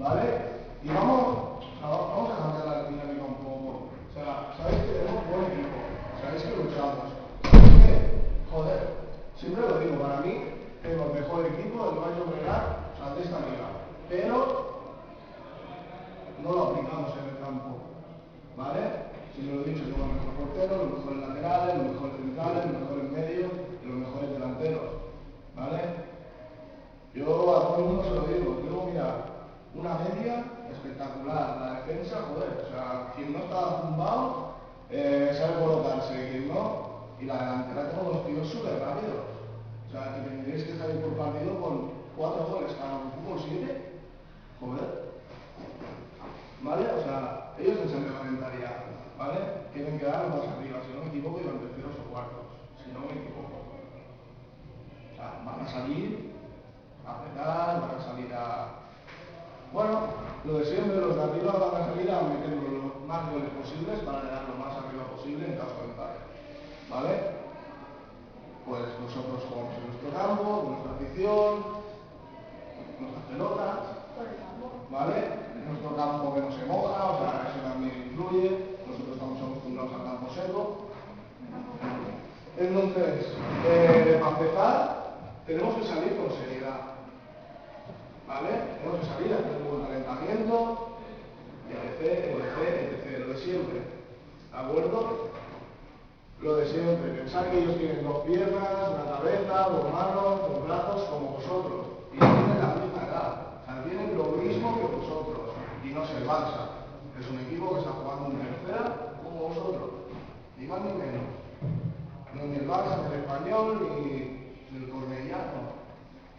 ¿vale? Y vamos a cambiar la dinámica un poco. O sea, sabéis que tenemos buen equipo, sabéis que luchamos. ¿Sabéis que? Joder, siempre lo digo, para mí tengo el mejor equipo del Valle Obregat, o sea, de esta liga. Pero no lo aplicamos en el campo, ¿vale? Siempre lo he dicho, tengo los mejores porteros, los mejores laterales, los mejores centrales, los mejores medios y los mejores delanteros, ¿vale? Yo a todo el mundo se lo digo, tengo, mira, una media espectacular, la defensa, joder, o sea, quien no está zumbado sabe colocarse, quien no, y la delantera tengo unos tíos súper rápidos, o sea, que tendréis que salir por partido con 4 goles, cada fútbol 7, joder, ¿vale? O sea, ellos les han la mentalidad, ¿vale? Tienen que dar más arriba, si no me equivoco, iban terceros o cuartos, si no me equivoco. O sea, van a salir a apretar, van a salir a... Bueno, lo de siempre, los de arriba van a salir a meter los más goles posibles para llegar lo más arriba posible en caso de empate, ¿vale? Pues nosotros jugamos en nuestro campo, con nuestra afición, nuestras pelotas, ¿vale? En nuestro campo que no se moja, o sea, eso también influye, nosotros estamos acostumbrados al campo seco. Entonces, para empezar, tenemos que salir con seriedad, ¿vale? Tenemos que salir a hacer un buen calentamiento, etc, lo de siempre, ¿de acuerdo? Lo de siempre, pensar que ellos tienen 2 piernas, una cabeza, 2 manos, 2 brazos como vosotros, y tienen la misma edad, o sea, tienen lo mismo que vosotros, y no es el Barça, es un equipo que está jugando en tercera como vosotros, ni más ni menos, no ni el Barça, ni el Español, ni el Cornellà, no,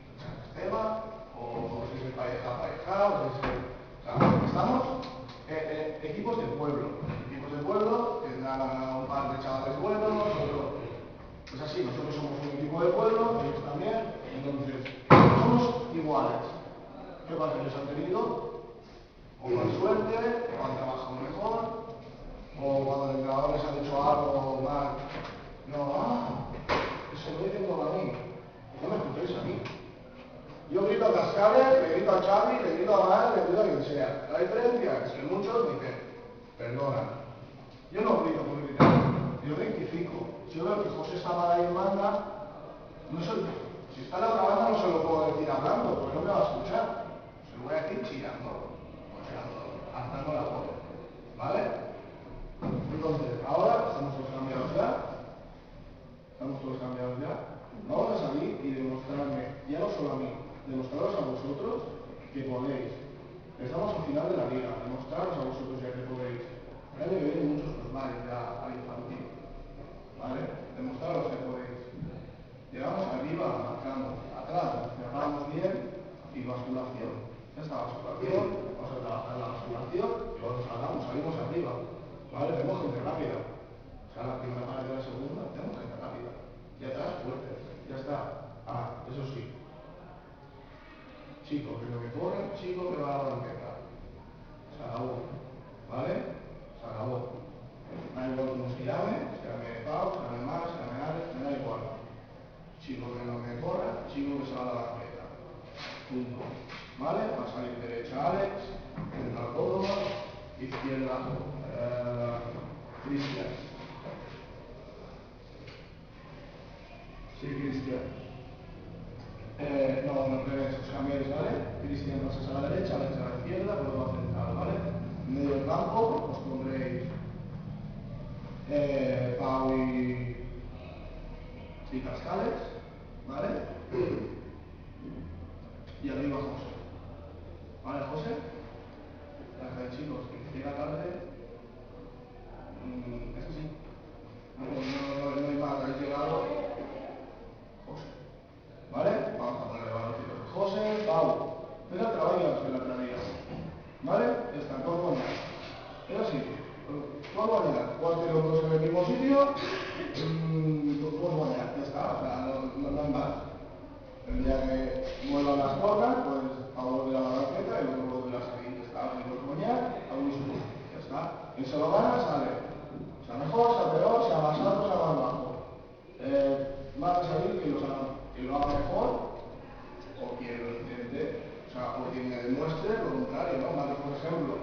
el San Esteban, o si es el Pareja, o si es el... O sea, estamos equipos de pueblo, tendrán un par de chavales buenos, nosotros, pues así, nosotros somos un equipo de pueblo, ellos también, entonces, somos iguales. ¿Qué pasa? Ellos han tenido o más suerte, o han trabajado mejor, o cuando el entrenador les ha dicho algo mal, no, eso lo dicen todo a mí, no me escuchéis a mí. Yo grito a Cascales, le grito a Xavi, le grito a Mar, le grito a quien sea. La diferencia es que muchos dicen, perdona. Yo no grito por gritar, yo rectifico. Si yo veo que José está mal ahí en banda, no sé, si está en la otra banda no se lo puedo decir hablando, porque no me va a escuchar. Se lo voy a decir chillando, o sea, alzando la voz, ¿vale? Entonces, ahora estamos todos cambiados ya. Vamos a salir y demostrarme, ya no solo a mí, demostraros a vosotros que podéis. Estamos al final de la liga, demostraros a vosotros ya que podéis. El año que viene muchos nos van ya al infantil, ¿vale? Demostraros que podéis. Llegamos arriba, marcamos, atrás, cerramos bien y basculación. Esta basculación, vamos a trabajar la basculación y cuando salgamos, salimos arriba, ¿vale? Tenemos gente rápida. O sea, la primera parte de la segunda, tenemos gente rápida. Y atrás fuertes, ya está. Ah, eso sí. Chico, que lo que corre, chico que va a la banqueta. Se acabó, ¿vale? Se acabó. Da igual como se llame Pau, se llame Mar, se llame Alex, me da igual. Chico que no me corra, chico que se va a la banqueta. Punto. ¿Vale? Va a salir derecha Alex, central Córdoba, izquierda Cristian. Sí, Cristian. No, al revés, os cambiáis, ¿vale? Cristian pasas a la derecha, Alex a la izquierda, luego a central, ¿vale? En medio del campo os pondréis Pau y Cascales, ¿vale? Y arriba José. ¿Vale, José? Chicos, que llega tarde. Es así. No hay más, habéis llegado. José. ¿Vale? Vamos a ponerle valorcitos. José, Pau. Tenga trabajo en la planilla. ¿Vale? Ya está, todo mañana. Es así. Todo mañana. Cualquier otro en el mismo sitio. Todo mañana. Ya está. O sea, no hay más. El día que vuelvan las cosas, pues a volver a la banqueta y luego volver a salir. Ya está. Y luego mañana, a un mismo. Ya está. Y se lo gana, sale. Sea mejor, sea peor, sea más alto, sea más bajo. Van a salir que lo haga mejor o quien lo intente, o sea, o quien demuestre lo contrario, ¿no? Marcos, por ejemplo,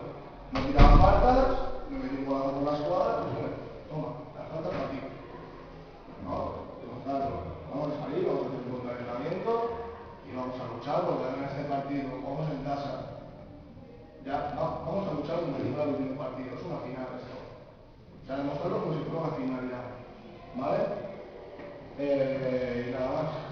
no tiraban faltas, me metí volando por la escuadra, pues bueno, toma, las faltas para ti. ¿No? Demostrarlo. Vamos a salir, vamos a hacer un entrenamiento y vamos a luchar porque ganar este partido. Vamos en casa. Ya, no, vamos a luchar como si fuera el último partido. Es una final esto. O sea, demostrarlo como si fuera una final ya. ¿Vale? Y nada más.